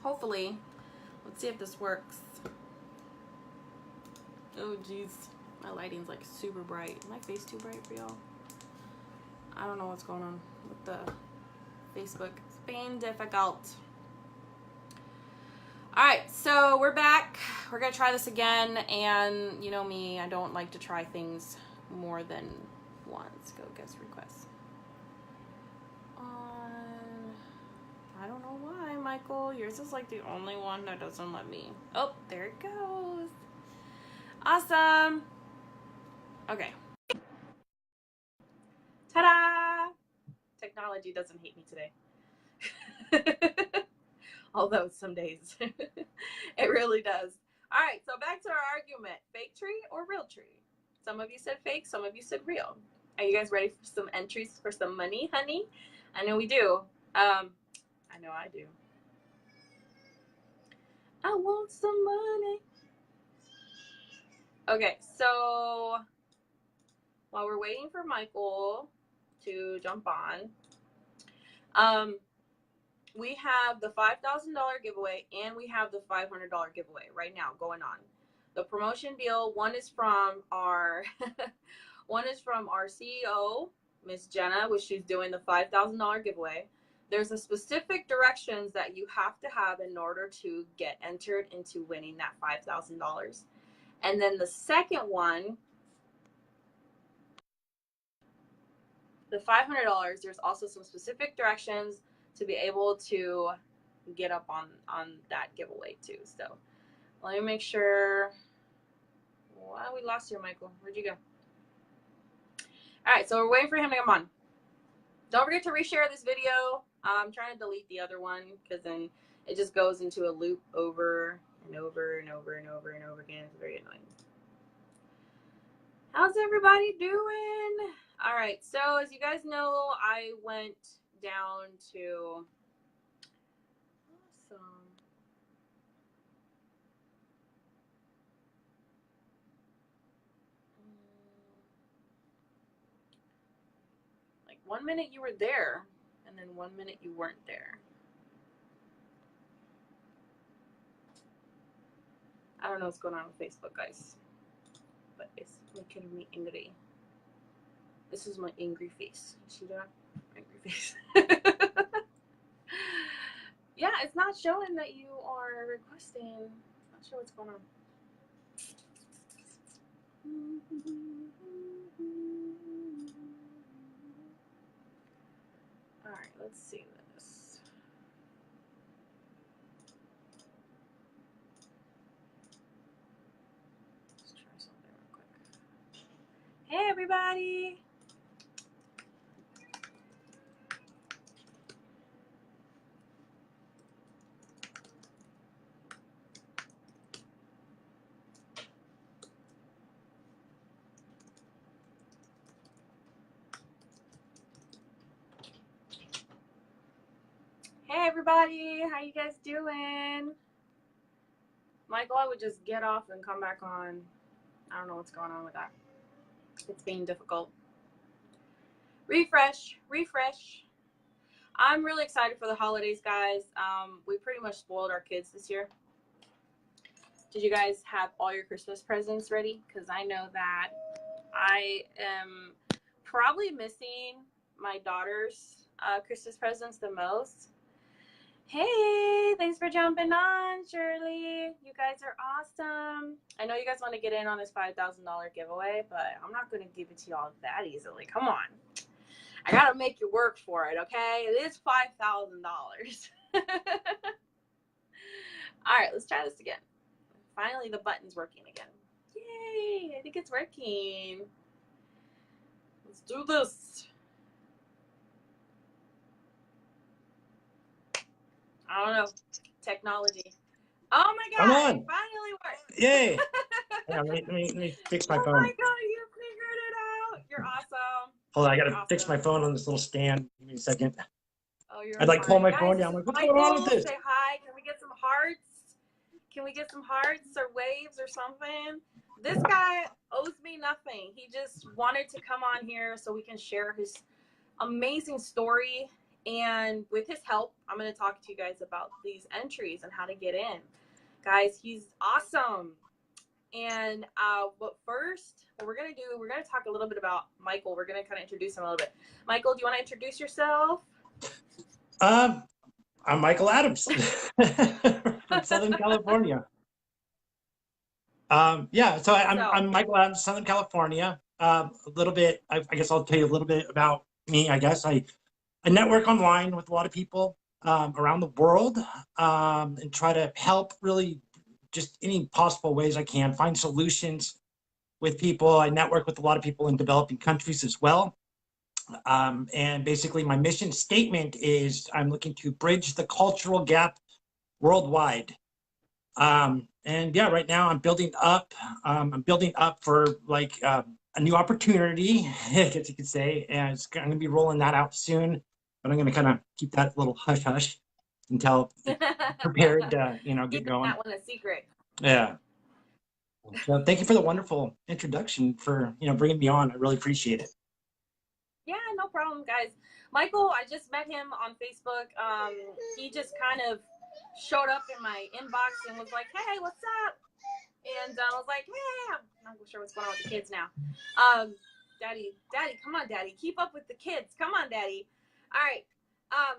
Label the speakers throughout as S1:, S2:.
S1: Hopefully. Let's see if this works. Oh, jeez. My lighting's like super bright. Is my face too bright for y'all? I don't know what's going on with the Facebook. It's being difficult. Alright, so we're back. We're going to try this again. And you know me, I don't like to try things more than once. Go guest requests. I don't know why, Michael. Yours is like the only one that doesn't let me. Oh, there it goes. Awesome. Okay. Ta-da! Technology doesn't hate me today. Although some days it really does. All right, so back to our argument. Fake tree or real tree? Some of you said fake, some of you said real. Are you guys ready for some entries for some money, honey? I know we do. I know I do. I want some money. Okay, so while we're waiting for Michael to jump on, we have the $5,000 giveaway and we have the $500 giveaway right now going on. The promotion deal, one is from our CEO, Miss Jenna, which she's doing the $5,000 giveaway. There's a specific directions that you have to have in order to get entered into winning that $5,000. And then the second one, the $500, there's also some specific directions to be able to get up on that giveaway too. So let me make sure. Wow, we lost you, Michael. Where'd you go? All right, so we're waiting for him to come on. Don't forget to reshare this video. I'm trying to delete the other one because then it just goes into a loop over and over and over and over and over again. It's very annoying. How's everybody doing? All right, so as you guys know, I went down to like 1 minute you were there and then 1 minute you weren't there. I don't know what's going on with Facebook, guys, but it's making me angry. This is my angry face. See that? Angry face. Yeah, it's not showing that you are requesting. Not sure what's going on. All right, let's see this. Let's try something real quick. Hey, everybody. Hey, everybody. How you guys doing? Michael, I would just get off and come back on. I don't know what's going on with that. It's being difficult. Refresh. I'm really excited for the holidays, guys. We pretty much spoiled our kids this year. Did you guys have all your Christmas presents ready? Because I know that I am probably missing my daughter's Christmas presents the most. Hey, thanks for jumping on, Shirley. You guys are awesome. I know you guys want to get in on this $5,000 giveaway, but I'm not going to give it to y'all that easily. Come on. I got to make you work for it, okay? It is $5,000. All right, let's try this again. Finally, the button's working again. Yay, I think it's working. Let's do this. I don't know. Technology. Oh my God.
S2: Come on.
S1: It finally worked.
S2: Yay. Yeah, let me fix my phone.
S1: Oh my God, you figured it out. You're awesome.
S2: Hold on, I gotta fix my phone on this little stand. Give me a second.
S1: Oh, you're
S2: I'd like pull my
S1: guys,
S2: phone down. I'm like, what's going on with this?
S1: Say hi. Can we get some hearts? Can we get some hearts or waves or something? This guy owes me nothing. He just wanted to come on here so we can share his amazing story And with his help, I'm going to talk to you guys about these entries and how to get in. Guys, he's awesome. And but first, what we're going to do, we're going to talk a little bit about Micheal. We're going to kind of introduce him a little bit. Micheal, do you want to introduce yourself?
S2: I'm Micheal Adams from Southern California. Yeah, so I'm Micheal Adams, Southern California. A little bit, I guess I'll tell you a little bit about me. I guess I network online with a lot of people around the world and try to help really just any possible ways I can find solutions with people. I network with a lot of people in developing countries as well. And basically my mission statement is I'm looking to bridge the cultural gap worldwide. And yeah, right now I'm building up for like a new opportunity, I guess you could say, and I'm going to be rolling that out soon, but I'm going to kind of keep that little hush hush until prepared to, get going.
S1: That one a secret.
S2: Yeah. So thank you for the wonderful introduction, for, bringing me on. I really appreciate it.
S1: Yeah, no problem, guys. Micheal, I just met him on Facebook. He just kind of showed up in my inbox and was like, "Hey, what's up?" And I was like, "Hey, I'm not sure what's going on with the kids now." Daddy, come on, Daddy, keep up with the kids. Come on, Daddy. All right.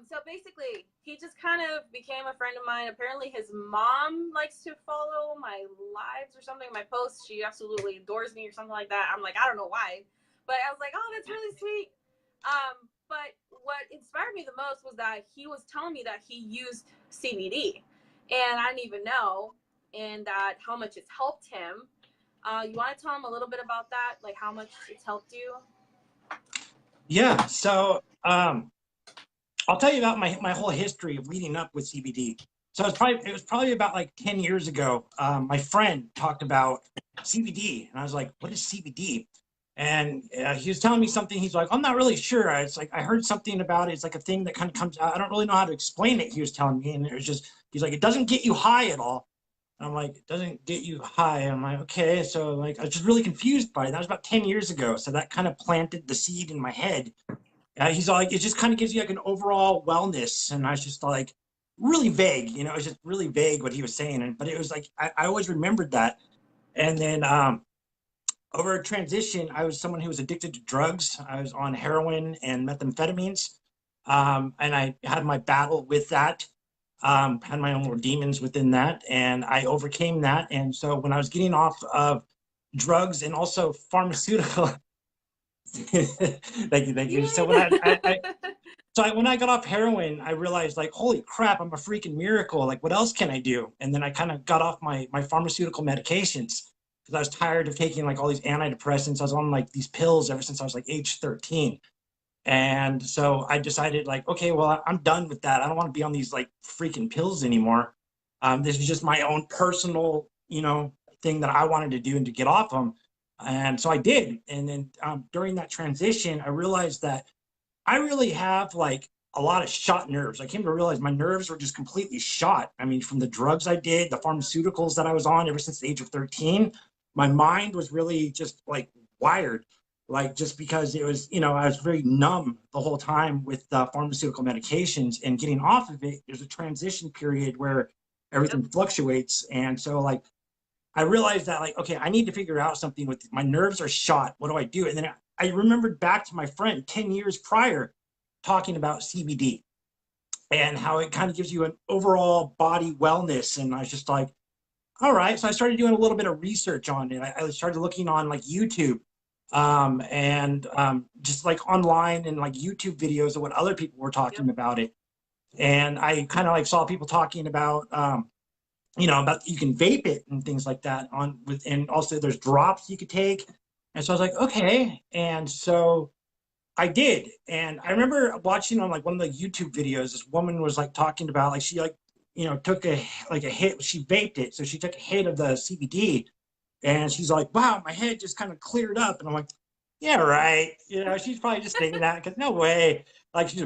S1: So basically, he just kind of became a friend of mine. Apparently, his mom likes to follow my lives or something, my posts. She absolutely adores me or something like that. I'm like, I don't know why, but I was like, oh, that's really sweet. But what inspired me the most was that he was telling me that he used CBD, and I didn't even know, and that how much it's helped him. You want to tell him a little bit about that, like how much it's helped you?
S2: Yeah. So I'll tell you about my whole history of leading up with CBD. So it was probably about like 10 years ago. My friend talked about CBD, and I was like, "What is CBD?" And he was telling me something. He's like, "I'm not really sure." It's like I heard something about it. It's like a thing that kind of comes out. I don't really know how to explain it. He was telling me, and it was just he's like, "It doesn't get you high at all." And I'm like, "It doesn't get you high." I'm like, "Okay." So like I was just really confused by it. That was about 10 years ago. So that kind of planted the seed in my head. He's like, it just kind of gives you like an overall wellness. And I was just like, really vague, it was just really vague what he was saying. But it was like, I always remembered that. And then over a transition, I was someone who was addicted to drugs. I was on heroin and methamphetamines. And I had my battle with that, had my own little demons within that. And I overcame that. And so when I was getting off of drugs and also pharmaceutical, thank you, thank you. So when when I got off heroin, I realized like, holy crap, I'm a freaking miracle. Like, what else can I do? And then I kind of got off my pharmaceutical medications because I was tired of taking like all these antidepressants. I was on like these pills ever since I was like age 13. And so I decided like, okay, well, I'm done with that. I don't want to be on these like freaking pills anymore. This is just my own personal, thing that I wanted to do and to get off them. And so I did. And then during that transition, I realized that I really have like a lot of shot nerves. I came to realize my nerves were just completely shot. I mean, from the drugs I did, the pharmaceuticals that I was on ever since the age of 13, my mind was really just like wired. Like just because it was, I was very numb the whole time with pharmaceutical medications, and getting off of it, there's a transition period where everything fluctuates. And so like I realized that like, okay, I need to figure out something with my nerves are shot. What do I do? And then I remembered back to my friend 10 years prior talking about CBD and how it kind of gives you an overall body wellness. And I was just like, all right. So I started doing a little bit of research on it. I started looking on like YouTube and just like online and like YouTube videos of what other people were talking about it. And I kind of like saw people talking about about you can vape it and things like that and also there's drops you could take. And so I was like, okay. And so I did. And I remember watching on like one of the YouTube videos, this woman was like talking about like she like, took a hit, she vaped it. So she took a hit of the CBD and she's like, wow, my head just kind of cleared up. And I'm like, yeah, right. You know, she's probably just thinking that because no way. Like she's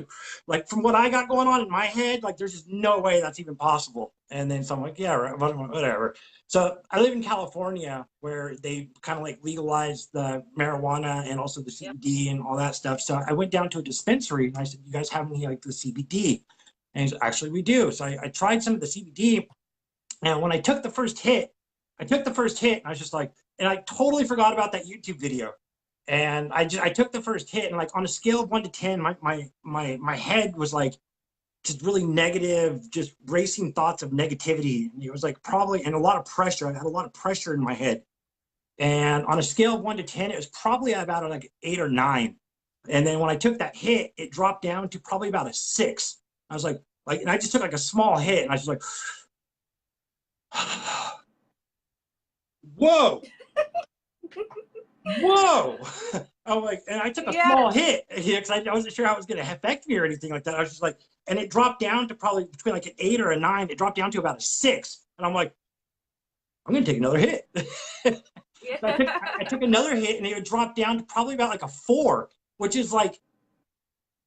S2: like from what I got going on in my head, like there's just no way that's even possible. And then so I'm like, yeah, right, whatever. So I live in California where they kind of like legalized the marijuana and also the
S1: Yep.
S2: CBD and all that stuff. So I went down to a dispensary and I said, you guys have any like the CBD? And he said, actually, we do. So I tried some of the CBD. And when I took the first hit, and I was just like, and I totally forgot about that YouTube video. And I took the first hit, and like on a scale of 1 to 10, my head was like just really negative, just racing thoughts of negativity. And it was like probably and a lot of pressure. I had a lot of pressure in my head. And on a scale of 1 to 10, it was probably about like 8 or 9. And then when I took that hit, it dropped down to probably about a 6. I was like, and I just took like a small hit, and I was just like, whoa, whoa. I'm like, and I took a small
S1: Yes.
S2: hit because I wasn't sure how it was going to affect me or anything like that. I was just like, and it dropped down to probably between like an 8 or a 9. It dropped down to about a 6. And I'm like, I'm going to take another hit.
S1: Yeah.
S2: So I took another hit and it would drop down to probably about like a 4, which is like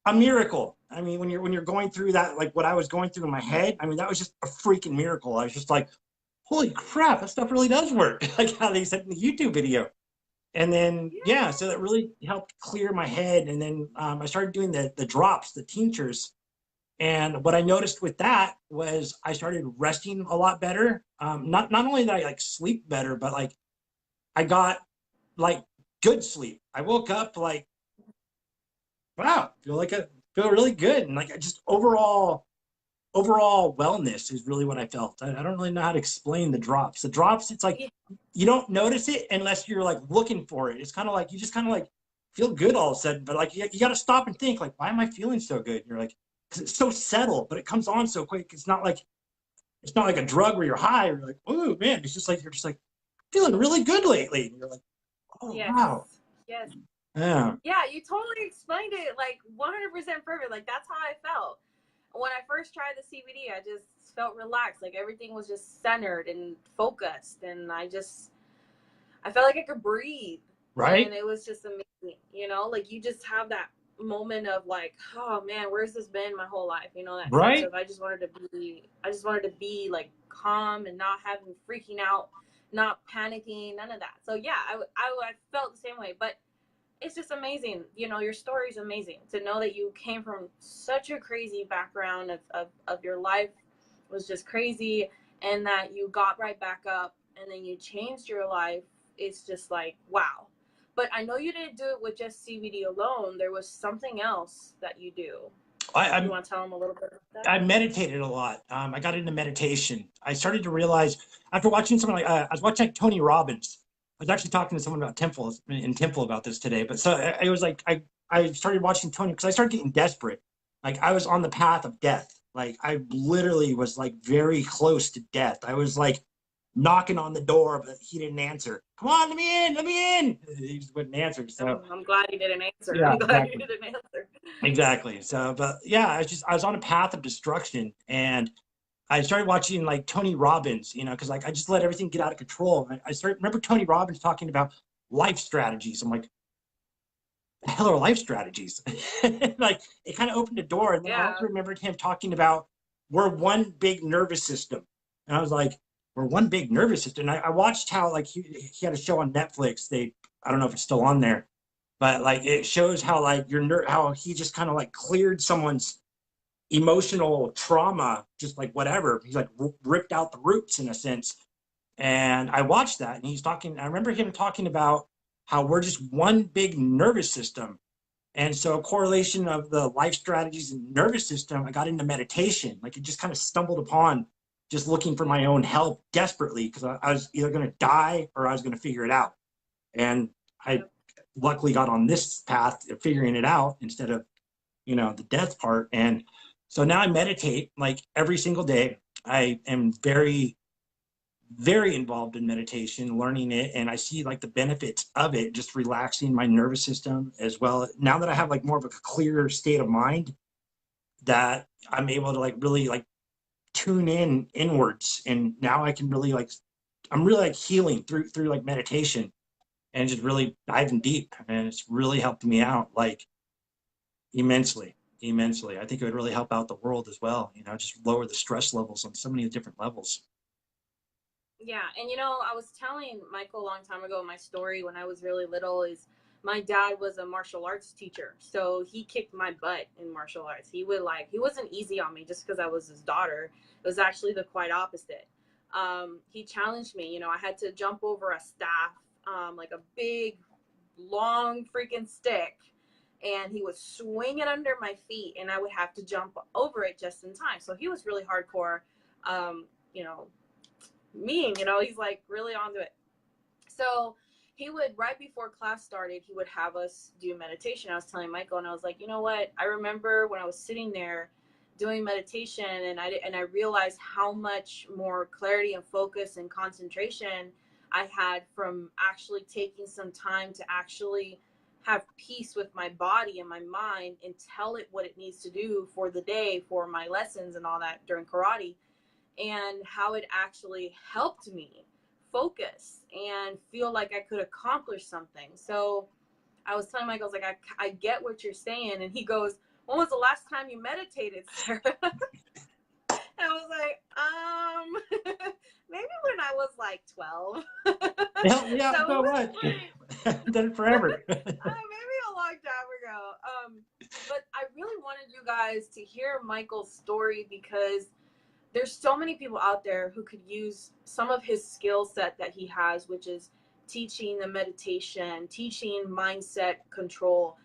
S2: a miracle. I mean, when you're going through that, like what I was going through in my head, I mean, that was just a freaking miracle. I was just like, holy crap, that stuff really does work. Like how they said in the YouTube video. And then, yeah, so that really helped clear my head. And then I started doing the drops, the tinctures. And what I noticed with that was I started resting a lot better. Not only did I like sleep better, but like I got like good sleep. I woke up like, wow, feel really good. And like just overall wellness is really what I felt. I don't really know how to explain the drops. The drops, it's like
S1: Yeah.
S2: you don't notice it unless you're like looking for it. It's kind of like you just kind of like feel good all of a sudden, but like you got to stop and think like, why am I feeling so good? And you're like, because it's so settled, but it comes on so quick. It's not like a drug where you're high. Or you're like, oh man, it's just like you're just like feeling really good lately. And you're like, oh
S1: Yes.
S2: wow,
S1: Yes.
S2: yeah,
S1: Yeah, you totally explained it like 100% perfect. Like that's how I felt. When I first tried the CBD, I just felt relaxed. Like everything was just centered and focused, and I felt like I could breathe,
S2: right,
S1: and it was just amazing. You know, like you just have that moment of like, oh man, where's this been my whole life? You know, that sense
S2: right,
S1: of I just wanted to be like calm and not having freaking out, not panicking, none of that. So yeah, I felt the same way, but it's just amazing. You know, your story is amazing to know that you came from such a crazy background of your life was just crazy, and that you got right back up and then you changed your life. It's just like, wow. But I know you didn't do it with just CBD alone. There was something else that you do. You
S2: I'm
S1: want to tell them a little bit about that?
S2: I meditated a lot. I got into meditation. I started to realize after watching someone like I was watching like Tony Robbins. I was actually talking to someone about Temple about this today. But so I was like I started watching Tony because I started getting desperate. Like I was on the path of death. Like I literally was like very close to death. I was like knocking on the door, but he didn't answer. Come on, let me in, let me in. He just wouldn't answer. So
S1: I'm glad you didn't answer.
S2: yeah,
S1: I'm glad you
S2: exactly.
S1: didn't answer.
S2: Exactly. So, but yeah, I was on a path of destruction, and I started watching like Tony Robbins, you know, because like I just let everything get out of control. I started remember Tony Robbins talking about life strategies. I'm like, the hell are life strategies? Like it kind of opened a door, and then I
S1: Yeah.
S2: also remembered him talking about we're one big nervous system, and I was like, we're one big nervous system. And I watched how like he had a show on Netflix. I don't know if it's still on there, but like it shows how like how he just kind of like cleared someone's emotional trauma, just like whatever. He's like ripped out the roots in a sense. And I watched that, and he's talking. I remember him talking about how we're just one big nervous system. And so, a correlation of the life strategies and nervous system, I got into meditation. Like it just kind of stumbled upon just looking for my own help desperately because I was either going to die or I was going to figure it out. And I
S1: Yep.
S2: luckily got on this path of figuring it out instead of, the death part. And so now I meditate like every single day. I am very, very involved in meditation, learning it, and I see like the benefits of it, just relaxing my nervous system as well. Now that I have like more of a clear state of mind, that I'm able to like really like tune in inwards, and now I can really like I'm really like healing through like meditation. and just really diving deep. And it's really helped me out, like, immensely, immensely. I think it would really help out the world as well, you know, just lower the stress levels on so many different levels.
S1: Yeah, and you know, I was telling Michael a long time ago my story when I was really little is my dad was a martial arts teacher. So he kicked my butt in martial arts. He wasn't easy on me just because I was his daughter. It was actually the quite opposite. He challenged me, you know, I had to jump over a staff, like a big, long freaking stick. And he would swing it under my feet and I would have to jump over it just in time. So he was really hardcore, you know, mean, you know, he's like really onto it. So he would, right before class started, he would have us do meditation. I was telling Michael, and I was like, you know what? I remember when I was sitting there doing meditation, and I realized how much more clarity and focus and concentration I had from actually taking some time to actually have peace with my body and my mind and tell it what it needs to do for the day, for my lessons and all that during karate, and how it actually helped me focus and feel like I could accomplish something. So I was telling Michael, I was like, I get what you're saying. And he goes, when was the last time you meditated, Sarah? I was like, maybe when I was like 12.
S2: Yeah,
S1: So
S2: so much. Done it forever.
S1: maybe a long time ago. But I really wanted you guys to hear Michael's story because there's so many people out there who could use some of his skill set that he has, which is teaching the meditation, teaching mindset control,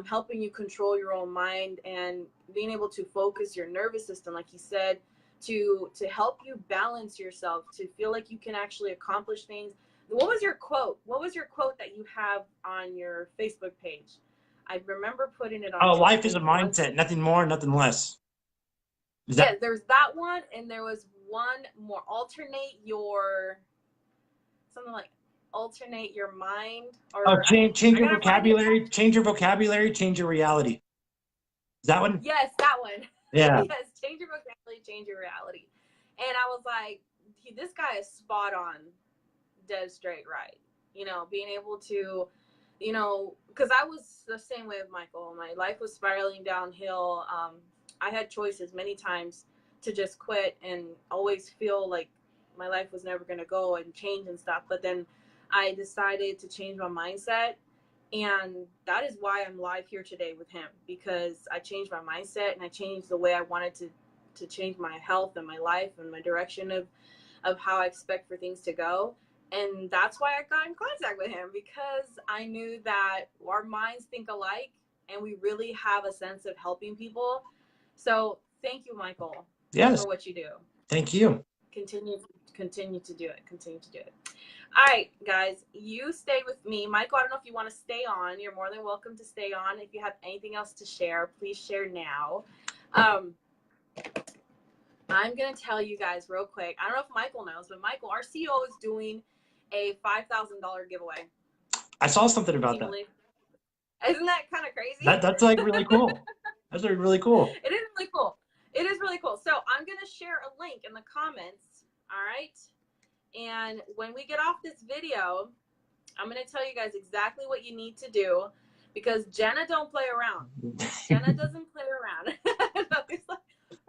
S1: helping you control your own mind and being able to focus your nervous system, like he said, to help you balance yourself, to feel like you can actually accomplish things. What was your quote? What was your quote that you have on your Facebook page? I remember putting it on.
S2: Oh, life is a mindset, nothing more, nothing less.
S1: Yeah, there's that one, and there was one more. Alternate your mind, or
S2: change your vocabulary, change your vocabulary, change your reality. Is that one?
S1: Yes, that one.
S2: Yeah.
S1: Yes, change your vocabulary, change your reality. And I was like, this guy is spot on, dead straight right. You know, being able to, you know, because I was the same way with Michael. My life was spiraling downhill. I had choices many times to just quit and always feel like my life was never going to go and change and stuff. But then I decided to change my mindset. And that is why I'm live here today with him, because I changed my mindset and I changed the way I wanted to change my health and my life and my direction of how I expect for things to go. And that's why I got in contact with him, because I knew that our minds think alike and we really have a sense of helping people. So thank you, Michael, for what you do.
S2: Thank you.
S1: Continue to do it. Continue to do it. All right, guys, you stay with me. Michael, I don't know if you want to stay on. You're more than welcome to stay on. If you have anything else to share, please share now. I'm going to tell you guys real quick. I don't know if Michael knows, but Michael, our CEO, is doing a $5,000 giveaway.
S2: I saw something about that.
S1: Isn't that kind of crazy?
S2: That's like really cool. That's like really cool.
S1: It is really cool. It is really cool. So I'm going to share a link in the comments. All right. And when we get off this video, I'm going to tell you guys exactly what you need to do, because Jenna don't play around. Jenna doesn't play around.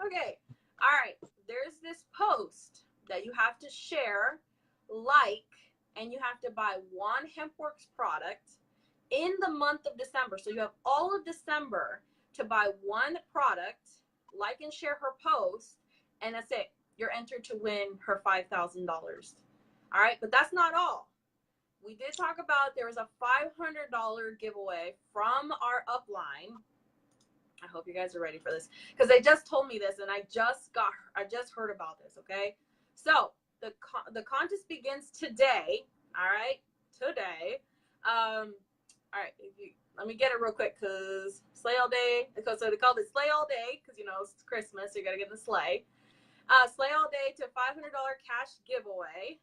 S1: Okay. All right. There's this post that you have to share, and you have to buy one HempWorks product in the month of December. So you have all of December to buy one product, like and share her post, and that's it. You're entered to win her $5,000. All right, but that's not all. We did talk about there was a $500 giveaway from our upline. I hope you guys are ready for this, because they just told me this and I just heard about this. Okay, so the contest begins today. All right, today. All right, let me get it real quick, because sleigh all day. So they called it sleigh all day because, you know, it's Christmas, so you got to get in the sleigh. Sleigh all day to $500 cash giveaway,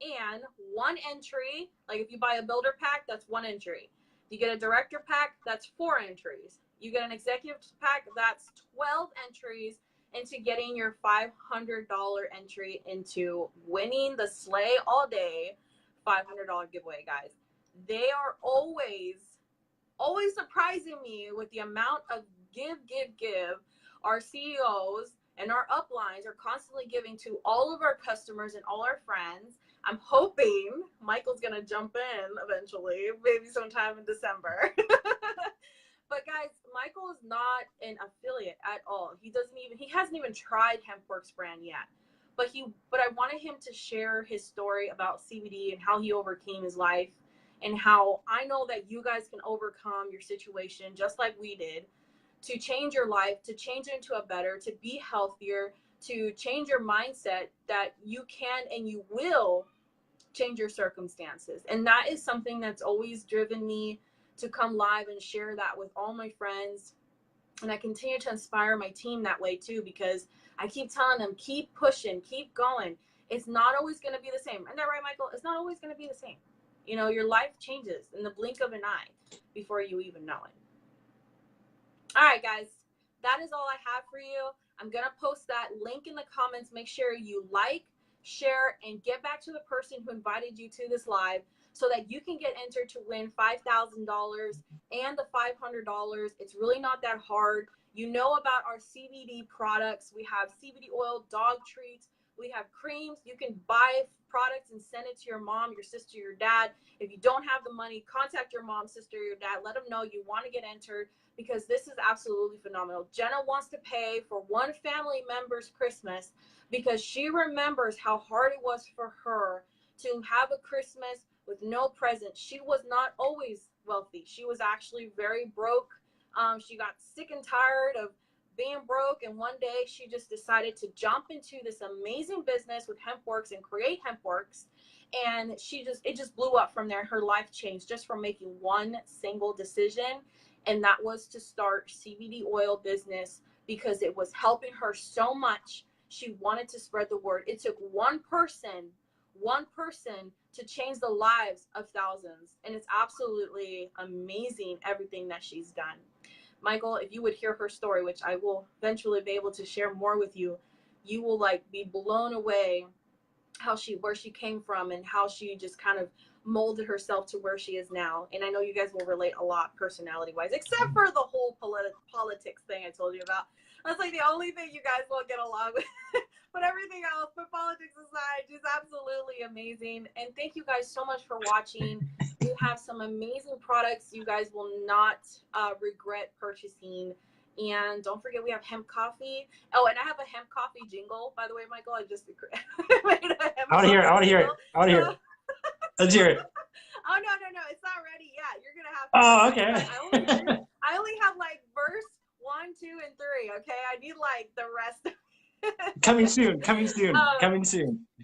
S1: and one entry. Like if you buy a builder pack, that's one entry. If you get a director pack, that's 4 entries. You get an executive pack, that's 12 entries into getting your $500 entry into winning the sleigh all day $500 giveaway, guys. They are always surprising me with the amount of give. Our CEOs and our uplines are constantly giving to all of our customers and all our friends. I'm hoping Michael's going to jump in eventually, maybe sometime in December. But guys, Michael is not an affiliate at all. He hasn't even tried HempWorks brand yet. But I wanted him to share his story about CBD and how he overcame his life, and how I know that you guys can overcome your situation just like we did, to change your life, to change it into a better, to be healthier, to change your mindset that you can and you will change your circumstances. And that is something that's always driven me to come live and share that with all my friends. And I continue to inspire my team that way too, because I keep telling them, keep pushing, keep going. It's not always going to be the same. Isn't that right, Michael? It's not always going to be the same. You know, your life changes in the blink of an eye before you even know it. All right, guys, that is all I have for you. I'm going to post that link in the comments. Make sure you like, share, and get back to the person who invited you to this live so that you can get entered to win $5,000 and the $500. It's really not that hard. You know about our CBD products. We have CBD oil, dog treats. We have creams. You can buy products and send it to your mom, your sister, your dad. If you don't have the money, contact your mom, sister, your dad. Let them know you want to get entered, because this is absolutely phenomenal. Jenna wants to pay for one family member's Christmas because she remembers how hard it was for her to have a Christmas with no presents. She was not always wealthy. She was actually very broke. She got sick and tired of being broke, and one day she just decided to jump into this amazing business with HempWorks and create HempWorks, and it just blew up from there. Her life changed just from making one single decision, and that was to start CBD oil business, because it was helping her so much. She wanted to spread the word. It took one person to change the lives of thousands, and it's absolutely amazing everything that she's done. Michael, if you would hear her story, which I will eventually be able to share more with you, you will be blown away where she came from and how she just kind of molded herself to where she is now. And I know you guys will relate a lot personality wise, except for the whole politics thing I told you about. That's like the only thing you guys won't get along with. But everything else, put politics aside, just absolutely amazing. And thank you guys so much for watching. We have some amazing products you guys will not regret purchasing. And don't forget, we have hemp coffee. Oh, and I have a hemp coffee jingle, by the way, Michael. I just made a hemp
S2: I want to hear it. I want to hear it. I want to hear it. Let's hear it.
S1: Oh, no. It's not ready yet. You're going to have to.
S2: Oh, okay.
S1: I only have verse 1, 2, and 3. Okay. I need the rest.
S2: Coming soon. Coming soon.
S1: All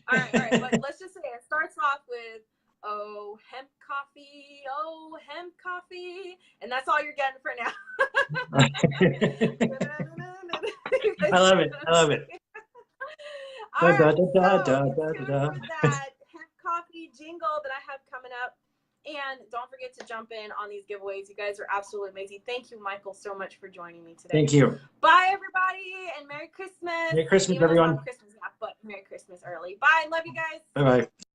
S1: right. But let's just say it starts off with, oh, hemp coffee. Oh, hemp coffee. And that's all you're getting for now.
S2: I love it.
S1: All right, for that hemp coffee jingle that I have coming up. And don't forget to jump in on these giveaways. You guys are absolutely amazing. Thank you, Michael, so much for joining me today.
S2: Thank you.
S1: Bye, everybody, and Merry Christmas.
S2: Merry Christmas, everyone.
S1: Christmas, but Merry Christmas early. Bye. Love you guys.
S2: Bye-bye.